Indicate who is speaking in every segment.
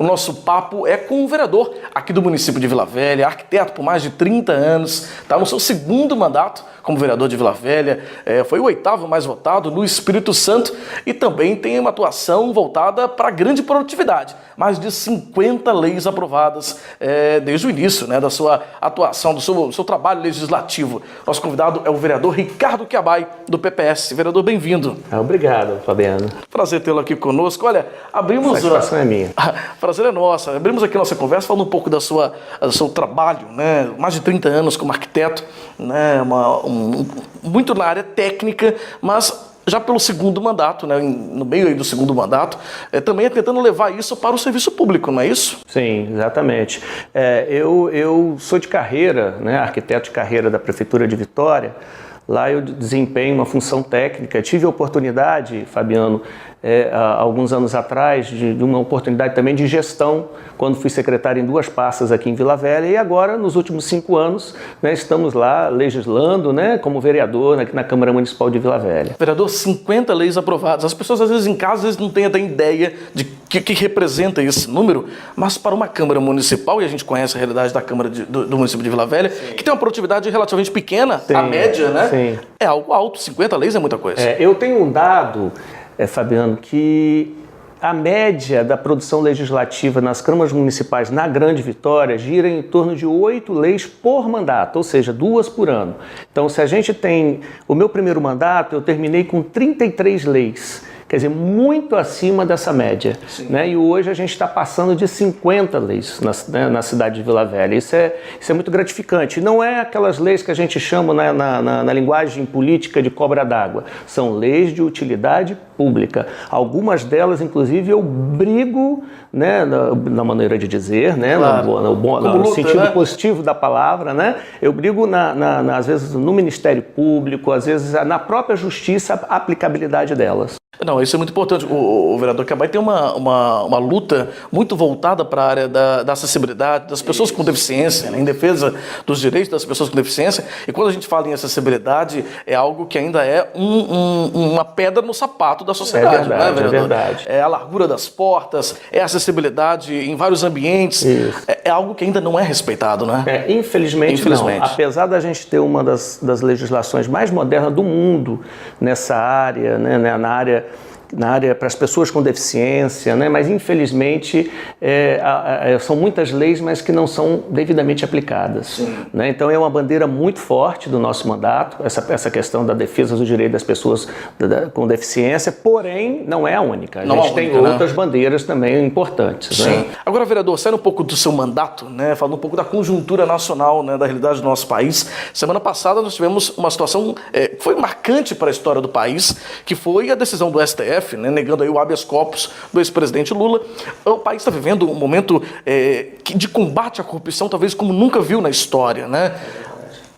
Speaker 1: O nosso papo é com um vereador aqui do município de Vila Velha, arquiteto por mais de 30 anos, está no seu segundo mandato como vereador de Vila Velha, foi o 8º mais votado no Espírito Santo e também tem uma atuação voltada para a grande produtividade. Mais de 50 leis aprovadas desde o início da sua atuação, do seu trabalho legislativo. Nosso convidado é o vereador Ricardo Chiabai, do PPS. Vereador, bem-vindo.
Speaker 2: Obrigado, Fabiano.
Speaker 1: Prazer tê-lo aqui conosco. Olha, abrimos...
Speaker 2: A satisfação é minha.
Speaker 1: Prazer é nosso. Abrimos aqui a nossa conversa falando um pouco do seu trabalho, mais de 30 anos como arquiteto, muito na área técnica, mas já pelo segundo mandato, no meio aí do segundo mandato, também tentando levar isso para o serviço público, não é isso?
Speaker 2: Sim, exatamente. Eu sou de carreira, arquiteto de carreira da Prefeitura de Vitória. Lá eu desempenho uma função técnica. Tive a oportunidade, Fabiano, há alguns anos atrás, de uma oportunidade também de gestão, quando fui secretário em 2 pastas aqui em Vila Velha, e agora, nos últimos 5 anos, estamos lá legislando, como vereador aqui na Câmara Municipal de Vila Velha.
Speaker 1: Vereador, 50 leis aprovadas. As pessoas, às vezes, em casa, não têm até ideia de que representa esse número, mas para uma Câmara Municipal, e a gente conhece a realidade da Câmara do município de Vila Velha, sim, que tem uma produtividade relativamente pequena, sim, a média,
Speaker 2: Sim.
Speaker 1: É algo alto. 50 leis é muita coisa.
Speaker 2: Eu tenho um dado, Fabiano, que a média da produção legislativa nas câmaras municipais na Grande Vitória gira em torno de 8 leis por mandato, ou seja, 2 por ano. Então, se a gente tem o meu primeiro mandato, eu terminei com 33 leis. Quer dizer, muito acima dessa média. E hoje a gente está passando de 50 leis na cidade de Vila Velha. Isso é muito gratificante. Não é aquelas leis que a gente chama na linguagem política de cobra d'água. São leis de utilidade pública. Algumas delas, inclusive, eu brigo, na maneira de dizer, claro, no sentido positivo da palavra, Eu brigo, às vezes, no Ministério Público, às vezes, na própria Justiça, a aplicabilidade delas.
Speaker 1: Não, isso é muito importante. O vereador Chiabai tem uma luta muito voltada para a área da acessibilidade das pessoas com deficiência, em defesa dos direitos das pessoas com deficiência. E quando a gente fala em acessibilidade, é algo que ainda é uma pedra no sapato da sociedade.
Speaker 2: É verdade,
Speaker 1: vereador?
Speaker 2: É verdade.
Speaker 1: É a largura das portas, é a acessibilidade em vários ambientes. É algo que ainda não é respeitado,
Speaker 2: Infelizmente não. Apesar da gente ter uma das legislações mais modernas do mundo nessa área, na área para as pessoas com deficiência, mas infelizmente são muitas leis, mas que não são devidamente aplicadas. Então é uma bandeira muito forte do nosso mandato, essa questão da defesa dos direitos das pessoas com deficiência, porém não é a única. A gente tem outras bandeiras também importantes.
Speaker 1: Sim. Agora, vereador, saindo um pouco do seu mandato, falando um pouco da conjuntura nacional, da realidade do nosso país, semana passada nós tivemos uma situação que foi marcante para a história do país, que foi a decisão do STF, negando aí o habeas corpus do ex-presidente Lula. O país está vivendo um momento de combate à corrupção, talvez como nunca viu na história,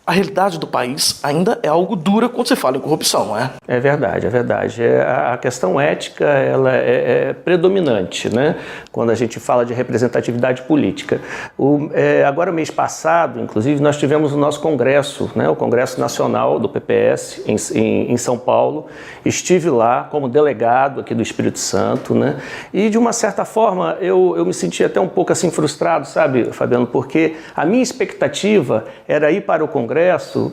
Speaker 1: A realidade do país ainda é algo dura quando se fala em corrupção, não é?
Speaker 2: É verdade, é verdade. A questão ética, ela é predominante, quando a gente fala de representatividade política. Agora, mês passado, inclusive, nós tivemos o nosso congresso, o Congresso Nacional do PPS, em São Paulo. Estive lá como delegado aqui do Espírito Santo, E, de uma certa forma, eu me senti até um pouco assim frustrado, sabe, Fabiano? Porque a minha expectativa era ir para o Congresso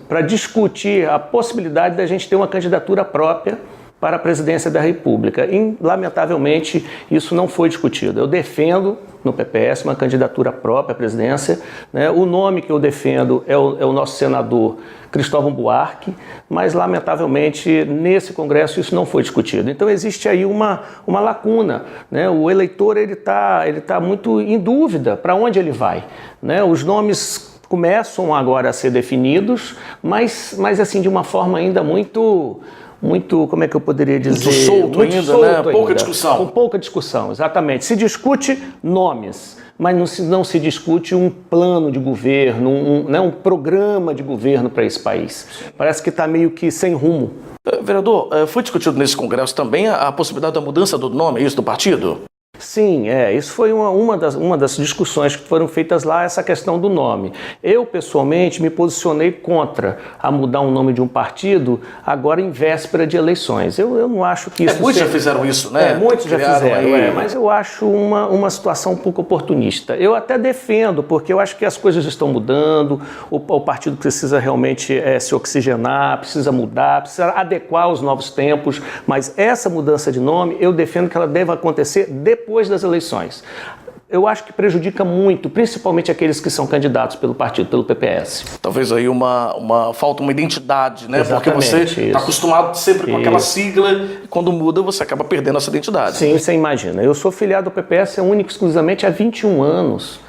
Speaker 2: para discutir a possibilidade da gente ter uma candidatura própria para a presidência da República. E, lamentavelmente, isso não foi discutido. Eu defendo no PPS uma candidatura própria à presidência. O nome que eu defendo é o nosso senador Cristóvão Buarque, mas, lamentavelmente, nesse Congresso isso não foi discutido. Então, existe aí uma lacuna. O eleitor ele tá muito em dúvida para onde ele vai. Os nomes começam agora a ser definidos, mas assim, de uma forma ainda muito, como é que eu poderia dizer?
Speaker 1: Muito solto ainda. Pouca discussão.
Speaker 2: Com pouca discussão, exatamente. Se discute nomes, mas não se discute um plano de governo, um programa de governo para esse país. Parece que está meio que sem rumo.
Speaker 1: Vereador, foi discutido nesse Congresso também a possibilidade da mudança do nome, do partido?
Speaker 2: Sim, isso foi uma das discussões que foram feitas lá, essa questão do nome. Eu, pessoalmente, me posicionei contra a mudar o nome de um partido agora em véspera de eleições. Eu não acho que isso...
Speaker 1: Muitos já fizeram isso, né?
Speaker 2: Muitos já fizeram, mas eu acho uma situação um pouco oportunista. Eu até defendo, porque eu acho que as coisas estão mudando, o partido precisa realmente se oxigenar, precisa mudar, precisa adequar aos novos tempos, mas essa mudança de nome, eu defendo que ela deve acontecer depois das eleições. Eu acho que prejudica muito, principalmente aqueles que são candidatos pelo partido, pelo PPS.
Speaker 1: Talvez aí falta uma identidade, né?
Speaker 2: Exatamente,
Speaker 1: porque você está acostumado sempre com aquela sigla, e quando muda você acaba perdendo essa identidade.
Speaker 2: Sim, você imagina. Eu sou filiado ao PPS único exclusivamente há 21 anos.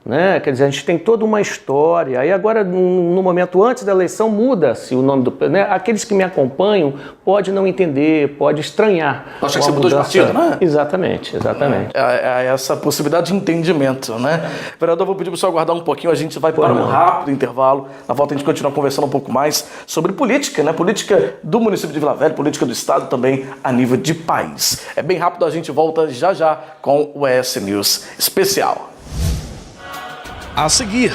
Speaker 2: Né? Quer dizer, a gente tem toda uma história, aí agora no momento antes da eleição muda-se o nome do... Né? Aqueles que me acompanham podem não entender, pode estranhar.
Speaker 1: Acha que você mudou de partido, né?
Speaker 2: Exatamente.
Speaker 1: Essa possibilidade de entendimento, né? Vereador, vou pedir para o senhor aguardar um pouquinho, a gente vai para um rápido intervalo, na volta a gente continua conversando um pouco mais sobre política, né? Política do município de Vila Velha, política do estado também a nível de país. É bem rápido, a gente volta já com o ES News Especial.
Speaker 3: A seguir,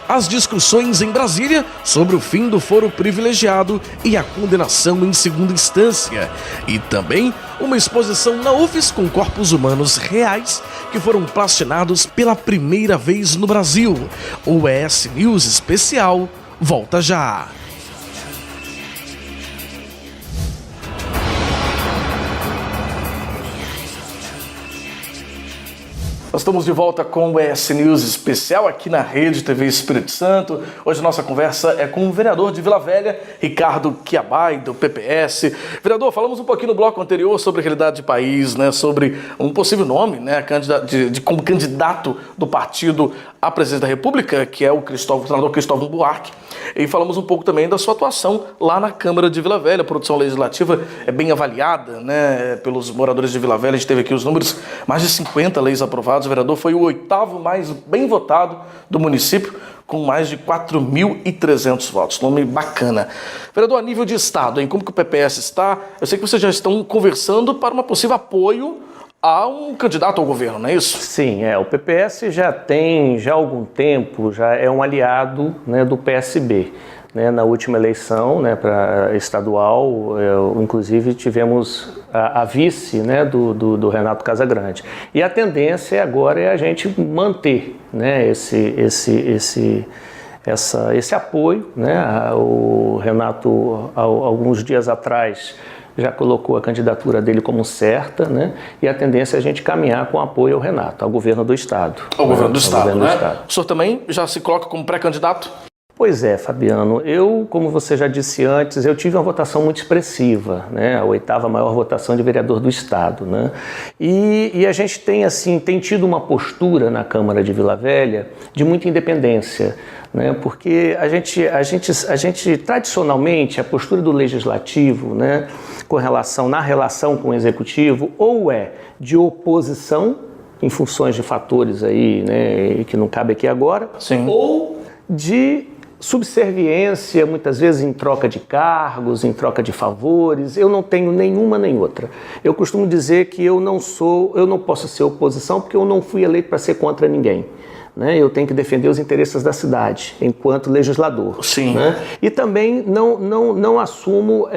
Speaker 3: as discussões em Brasília sobre o fim do foro privilegiado e a condenação em segunda instância. E também uma exposição na UFES com corpos humanos reais que foram plastinados pela primeira vez no Brasil. O ES News Especial volta já.
Speaker 1: Nós estamos de volta com o ES News Especial aqui na Rede TV Espírito Santo. Hoje a nossa conversa é com o vereador de Vila Velha, Ricardo Quiabai, do PPS. Vereador, falamos um pouquinho no bloco anterior sobre a realidade de país, né, sobre um possível nome, né, como candidato do partido à presidência da República, que é o senador Cristóvão Buarque. E falamos um pouco também da sua atuação lá na Câmara de Vila Velha. A produção legislativa é bem avaliada, né, pelos moradores de Vila Velha. A gente teve aqui os números, mais de 50 leis aprovadas. O vereador foi o 8º mais bem votado do município, com mais de 4.300 votos. Nome bacana. Vereador, a nível de estado, hein, como que o PPS está? Eu sei que vocês já estão conversando para um possível apoio a um candidato ao governo, não é isso?
Speaker 2: Sim, o PPS já há algum tempo, já é um aliado, né, do PSB. Né, na última eleição, né, para estadual, inclusive tive,mos a vice, né, do Renato Casagrande. E a tendência agora é a gente manter, né, esse apoio. Né? O Renato, alguns dias atrás, já colocou a candidatura dele como certa, né? E a tendência é a gente caminhar com apoio ao Renato, ao governo do estado.
Speaker 1: Ao governo do estado, né? O senhor também já se coloca como pré-candidato?
Speaker 2: Pois é, Fabiano, como você já disse antes, eu tive uma votação muito expressiva, né? A 8ª maior votação de vereador do estado, né? E a gente tem tido uma postura na Câmara de Vila Velha de muita independência, né? Porque a gente tradicionalmente, a postura do legislativo, né, na relação com o executivo, ou é de oposição, em funções de fatores aí, né, que não cabe aqui agora,
Speaker 1: sim,
Speaker 2: ou de subserviência, muitas vezes em troca de cargos, em troca de favores. Eu não tenho nenhuma nem outra. Eu costumo dizer que eu não posso ser oposição porque eu não fui eleito para ser contra ninguém. Né? Eu tenho que defender os interesses da cidade, enquanto legislador.
Speaker 1: Sim.
Speaker 2: Né? E também não assumo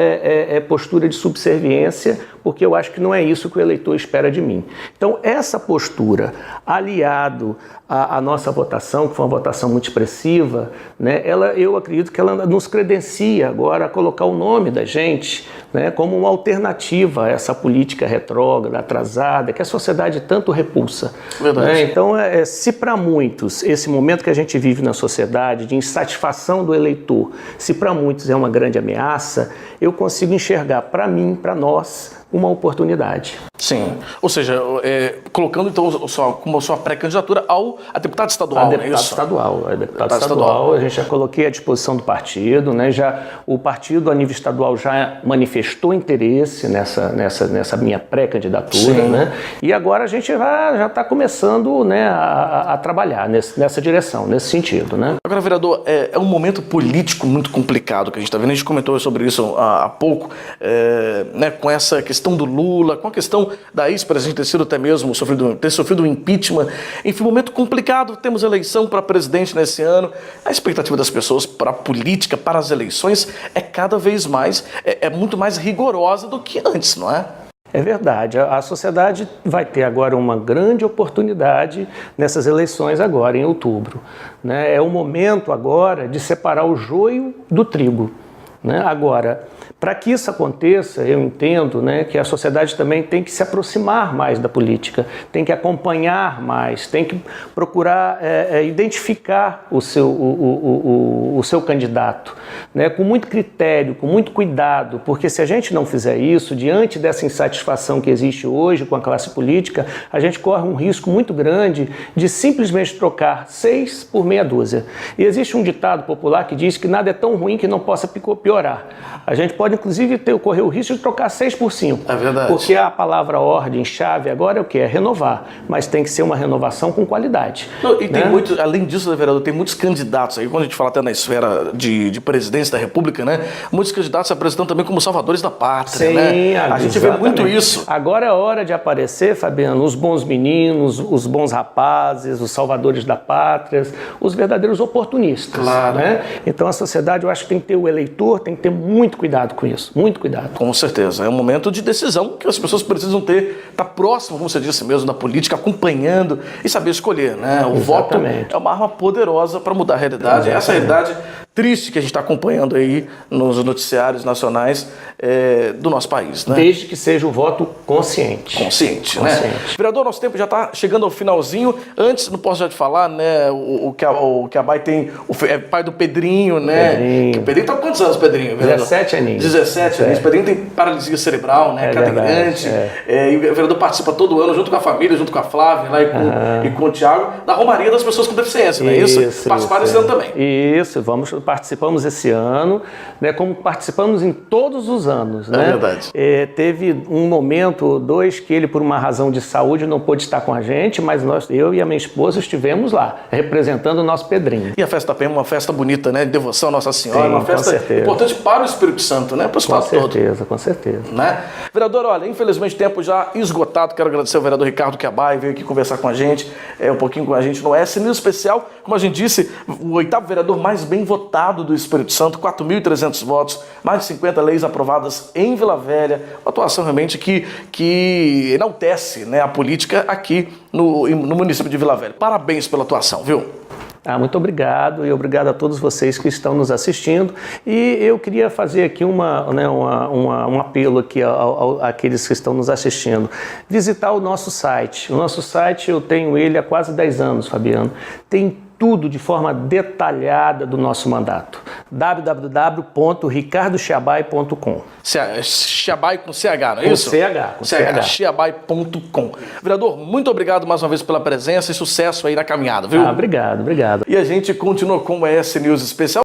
Speaker 2: postura de subserviência, porque eu acho que não é isso que o eleitor espera de mim. Então, essa postura, aliado à nossa votação, que foi uma votação muito expressiva, né, eu acredito que ela nos credencia agora a colocar o nome da gente, né, como uma alternativa a essa política retrógrada, atrasada, que a sociedade tanto repulsa.
Speaker 1: Verdade.
Speaker 2: Né? Então, se para muitos esse momento que a gente vive na sociedade de insatisfação do eleitor, se para muitos é uma grande ameaça, eu consigo enxergar para mim, para nós, uma oportunidade.
Speaker 1: Sim, ou seja, colocando então como sua pré-candidatura a deputado estadual,
Speaker 2: a deputado estadual, deputado estadual, a gente já coloquei à disposição do partido, né? O partido a nível estadual já manifestou interesse nessa minha pré-candidatura, né? E agora a gente já está começando, né, a trabalhar nessa direção, nesse sentido, né?
Speaker 1: Agora, vereador, é um momento político muito complicado que a gente está vendo, a gente comentou sobre isso há pouco, né, com essa questão do Lula, com a questão acusação da ex-presidente ter sido até mesmo ter sofrido um impeachment. Enfim, momento complicado, temos eleição para presidente nesse ano. A expectativa das pessoas para a política, para as eleições, é cada vez mais, é muito mais rigorosa do que antes, não é?
Speaker 2: É verdade, a sociedade vai ter agora uma grande oportunidade nessas eleições agora em outubro, né? É o momento agora de separar o joio do trigo, né? Agora, para que isso aconteça, eu entendo, né, que a sociedade também tem que se aproximar mais da política, tem que acompanhar mais, tem que procurar identificar o seu candidato, né, com muito critério, com muito cuidado, porque se a gente não fizer isso, diante dessa insatisfação que existe hoje com a classe política, a gente corre um risco muito grande de simplesmente trocar 6 por meia dúzia. E existe um ditado popular que diz que nada é tão ruim que não possa piorar. A gente pode, inclusive, correr o risco de trocar 6 por 5.
Speaker 1: É verdade.
Speaker 2: Porque a palavra ordem-chave agora é o quê? É renovar. Mas tem que ser uma renovação com qualidade.
Speaker 1: Não, e
Speaker 2: né?
Speaker 1: tem muitos, além disso, né, vereador, tem muitos candidatos aí, quando a gente fala até na esfera de presidência da República, né? Muitos candidatos se apresentam também como salvadores da pátria,
Speaker 2: Sim,
Speaker 1: né? A gente vê muito isso.
Speaker 2: Agora é hora de aparecer, Fabiano, os bons meninos, os bons rapazes, os salvadores da pátria, os verdadeiros oportunistas.
Speaker 1: Claro.
Speaker 2: Né? Então a sociedade, eu acho que tem que ter o eleitor, tem que ter muito cuidado com isso, muito cuidado.
Speaker 1: Com certeza, é um momento de decisão que as pessoas precisam estar próximo, como você disse mesmo, da política, acompanhando e saber escolher, né? O voto é uma arma poderosa para mudar a realidade.
Speaker 2: Exatamente.
Speaker 1: Essa realidade triste que a gente está acompanhando aí nos noticiários nacionais do nosso país, né?
Speaker 2: Desde que seja o voto consciente.
Speaker 1: Consciente, né? Vereador, nosso tempo já está chegando ao finalzinho. Antes, não posso já te falar, né? O Cabai tem é pai do Pedrinho, né?
Speaker 2: Pedrinho.
Speaker 1: O Pedrinho tá com quantos anos, Pedrinho?
Speaker 2: 17 aninhos.
Speaker 1: 17 aninhos. O Pedrinho tem paralisia cerebral, né? Cadeirante. E o vereador participa todo ano, junto com a família, junto com a Flávia lá e com o Thiago, da Romaria das Pessoas com Deficiência, não é isso? Participaram esse ano também.
Speaker 2: Isso, participamos esse ano, né? Como participamos em todos os anos, né?
Speaker 1: É verdade.
Speaker 2: Teve um momento ou dois que ele, por uma razão de saúde, não pôde estar com a gente, mas eu e a minha esposa estivemos lá, representando o nosso Pedrinho.
Speaker 1: E a festa também é uma festa bonita, né? De devoção à Nossa Senhora,
Speaker 2: Sim,
Speaker 1: uma festa importante para o Espírito Santo, né? Para o Estado todo.
Speaker 2: Com certeza.
Speaker 1: Né? Vereador, olha, infelizmente tempo já esgotado. Quero agradecer ao vereador Ricardo Cabai, veio aqui conversar com a gente, um pouquinho com a gente no SNews Especial. Como a gente disse, o 8º vereador mais bem votado do Espírito Santo, 4.300 votos, mais de 50 leis aprovadas em Vila Velha, uma atuação realmente que enaltece, né, a política aqui no município de Vila Velha. Parabéns pela atuação, viu?
Speaker 2: Muito obrigado e obrigado a todos vocês que estão nos assistindo. E eu queria fazer aqui um apelo aqui àqueles que estão nos assistindo. Visitar o nosso site. O nosso site, eu tenho ele há quase 10 anos, Fabiano. Tem tudo de forma detalhada do nosso mandato. www.ricardochiabai.com.
Speaker 1: Chiabai com CH, não é isso?
Speaker 2: Com CH.
Speaker 1: Chiabai.com. Vereador, muito obrigado mais uma vez pela presença e sucesso aí na caminhada, viu?
Speaker 2: Obrigado.
Speaker 1: E a gente continua com o SNews Especial.